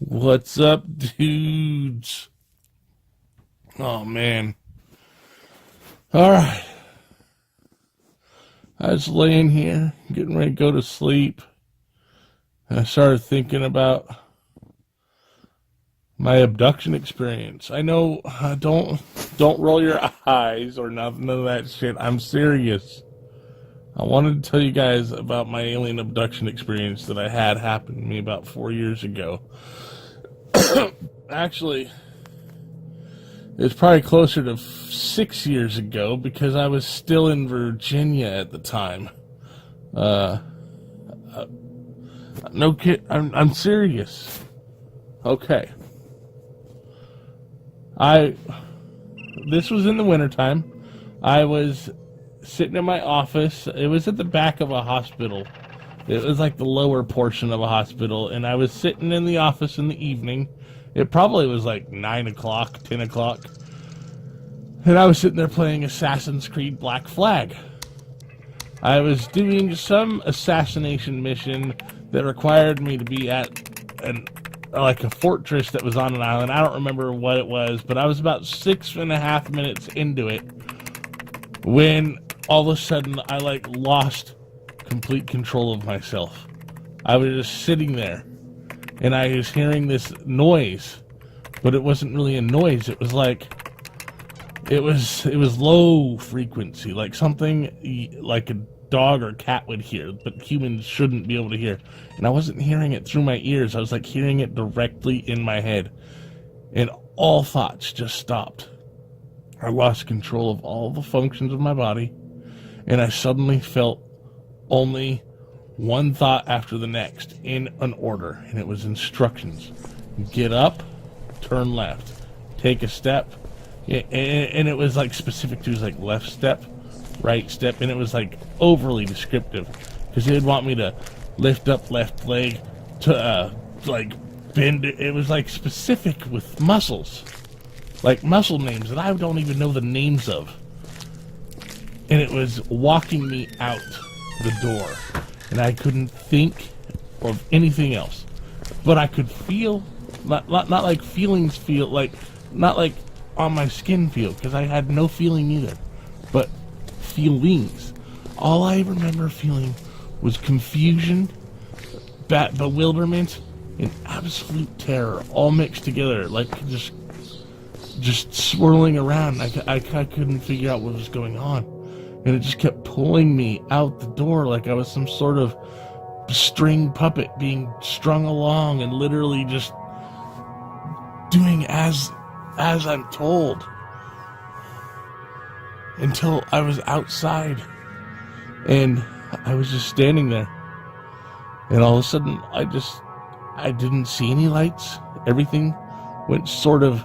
What's up, dudes? Oh, man. All right. I was laying here, getting ready to go to sleep. And I started thinking about my abduction experience. I know, don't roll your eyes or nothing of that shit. I'm serious. I wanted to tell you guys about my alien abduction experience that I had happen to me about 4 years ago. Actually, it's probably closer to 6 years ago because I was still in Virginia at the time. Uh, no kid, I'm serious. Okay. I, this was in the wintertime. I was sitting in my office. It was at the back of a hospital. It was like the lower portion of a hospital. And I was sitting in the office in the evening. It probably was like 9 o'clock, 10 o'clock. And I was sitting there playing Assassin's Creed Black Flag. I was doing some assassination mission that required me to be at a fortress that was on an island. I don't remember what it was, but I was about 6.5 minutes into it when all of a sudden I lost complete control of myself. I was just sitting there and I was hearing this noise, but it wasn't really a noise. It was it was low frequency, like something like a dog or cat would hear, but humans shouldn't be able to hear. And I wasn't hearing it through my ears. I was hearing it directly in my head. And all thoughts just stopped. I lost control of all the functions of my body. And I suddenly felt only one thought after the next in an order. And it was instructions. Get up, turn left, take a step. And it was specific to left step, right step, and it was overly descriptive because they'd want me to lift up left leg to bend it. It was specific with muscles, muscle names that I don't even know the names of, and it was walking me out the door, and I couldn't think of anything else, but I could feel not like feelings feel not like on my skin feel, because I had no feeling either, but feelings. All I remember feeling was confusion, bewilderment, and absolute terror, all mixed together, just swirling around. I couldn't figure out what was going on, and it just kept pulling me out the door like I was some sort of string puppet being strung along, and literally just doing as I'm told, until I was outside and I was just standing there, and all of a sudden I didn't see any lights. Everything went sort of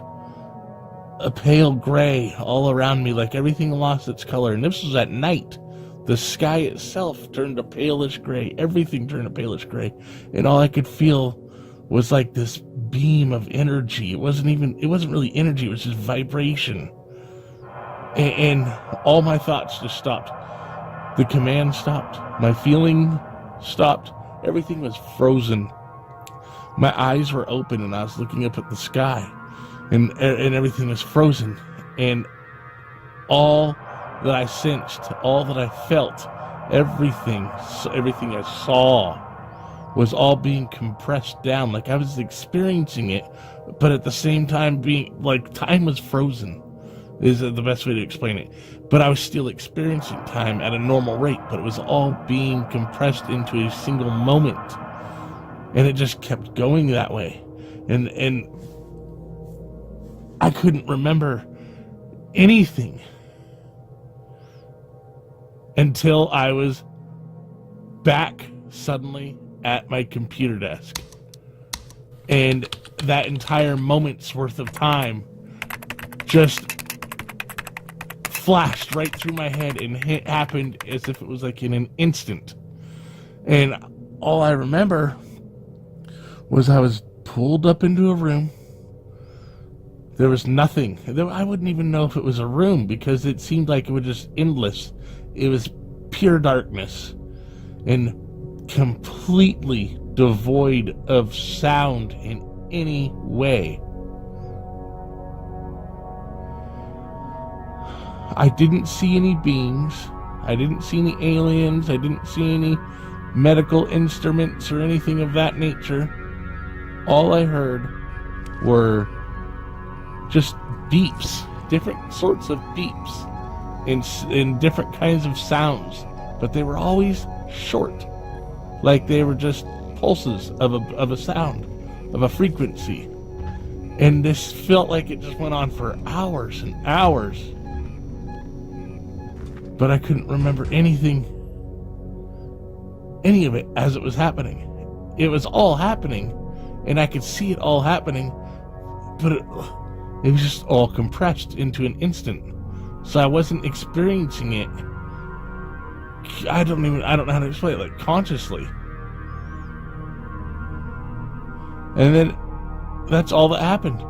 a pale gray all around me, everything lost its color. And this was at night. The sky itself turned a palish gray. Everything turned a palish gray, and all I could feel was this beam of energy. It wasn't really energy, it was just vibration. And all my thoughts just stopped. The command stopped. My feeling stopped. Everything was frozen. My eyes were open and I was looking up at the sky, and everything was frozen. And all that I sensed, all that I felt, everything I saw was all being compressed down. I was experiencing it, but at the same time being time was frozen is the best way to explain it. But I was still experiencing time at a normal rate, but it was all being compressed into a single moment, and it just kept going that way. And I couldn't remember anything until I was back suddenly at my computer desk, and that entire moment's worth of time just flashed right through my head, and it happened as if it was in an instant. And all I remember was I was pulled up into a room. There was nothing. I wouldn't even know if it was a room, because it seemed like it was just endless. It was pure darkness and completely devoid of sound and any way. I didn't see any beings. I didn't see any aliens. I didn't see any medical instruments or anything of that nature. All I heard were just beeps, different sorts of beeps, in different kinds of sounds, but they were always short, like they were just pulses of a sound, of a frequency. And this felt like it just went on for hours and hours, but I couldn't remember any of it as it was happening. It was all happening, and I could see it all happening, but it was just all compressed into an instant. So I wasn't experiencing it. I don't know how to explain it, like consciously. And then that's all that happened.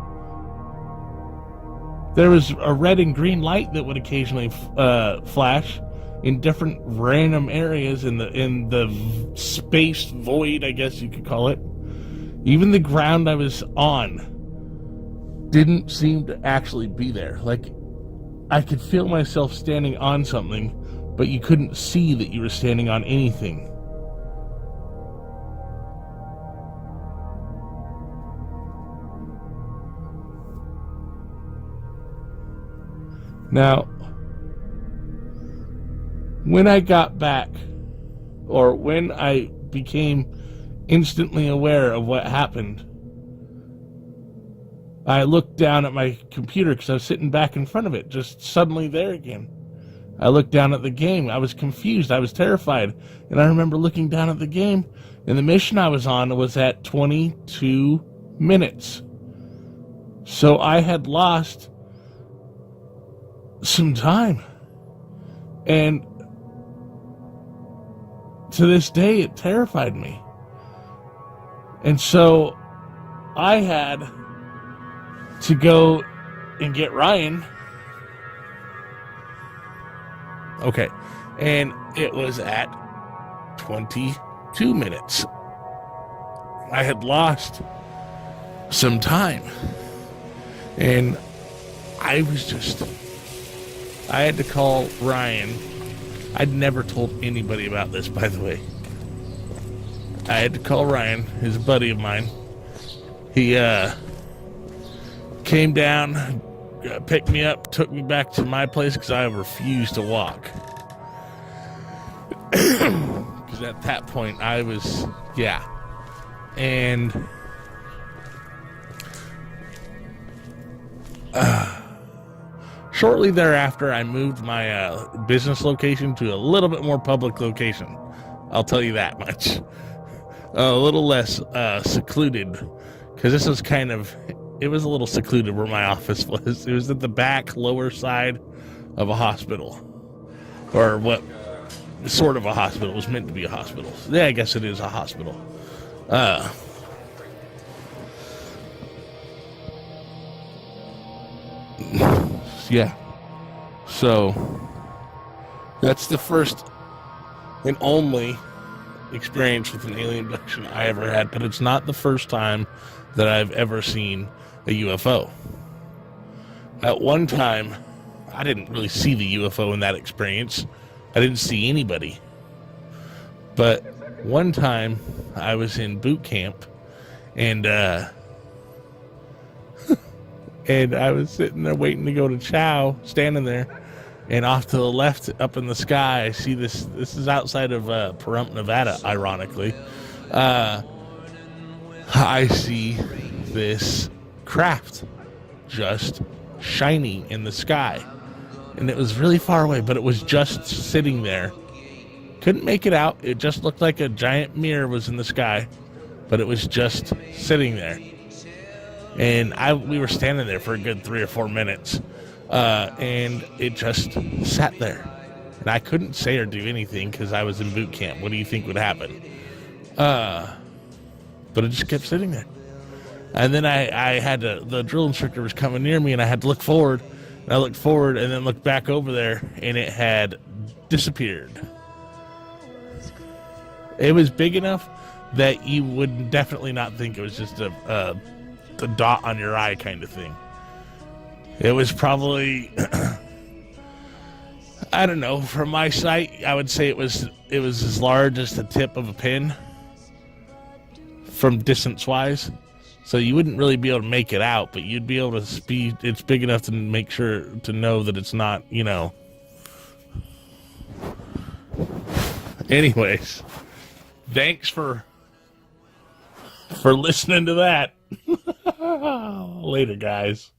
There was a red and green light that would occasionally flash in different random areas in the space void, I guess you could call it. Even the ground I was on didn't seem to actually be there. Like, I could feel myself standing on something, but you couldn't see that you were standing on anything. Now, when I got back, or when I became instantly aware of what happened, I looked down at my computer because I was sitting back in front of it, just suddenly there again. I looked down at the game. I was confused. I was terrified. And I remember looking down at the game, and the mission I was on was at 22 minutes. So I had lost some time. And to this day, it terrified me. And so I had to go and get Ryan. Okay. And it was at 22 minutes. I had lost some time. And I had to call Ryan. I'd never told anybody about this, by the way. I had to call Ryan, his buddy of mine. He came down, picked me up, took me back to my place because I refused to walk. Because at that point I was, and shortly thereafter, I moved my business location to a little bit more public location. I'll tell you that much. A little less secluded, because this was it was a little secluded where my office was. It was at the back lower side of a hospital, or what sort of a hospital. It was meant to be a hospital. Yeah, I guess it is a hospital. Yeah. So that's the first and only experience with an alien abduction I ever had, but it's not the first time that I've ever seen a UFO. At one time, I didn't really see the UFO in that experience. I didn't see anybody. But one time, I was in boot camp, and and I was sitting there waiting to go to chow, standing there, and off to the left, up in the sky, I see this. This is outside of Pahrump, Nevada, ironically. I see this craft just shining in the sky. And it was really far away, but it was just sitting there. Couldn't make it out. It just looked like a giant mirror was in the sky, but it was just sitting there. And we were standing there for a good 3 or 4 minutes. And it just sat there. And I couldn't say or do anything because I was in boot camp. What do you think would happen? But it just kept sitting there. And then I had the drill instructor was coming near me, and I had to look forward. And I looked forward and then looked back over there, and it had disappeared. It was big enough that you would definitely not think it was just a the dot on your eye kind of thing. It was probably, I don't know, from my sight, I would say it was as large as the tip of a pin from distance-wise. So you wouldn't really be able to make it out, but you'd be able to it's big enough to make sure to know that it's not, Anyways, thanks for listening to that. Later, guys.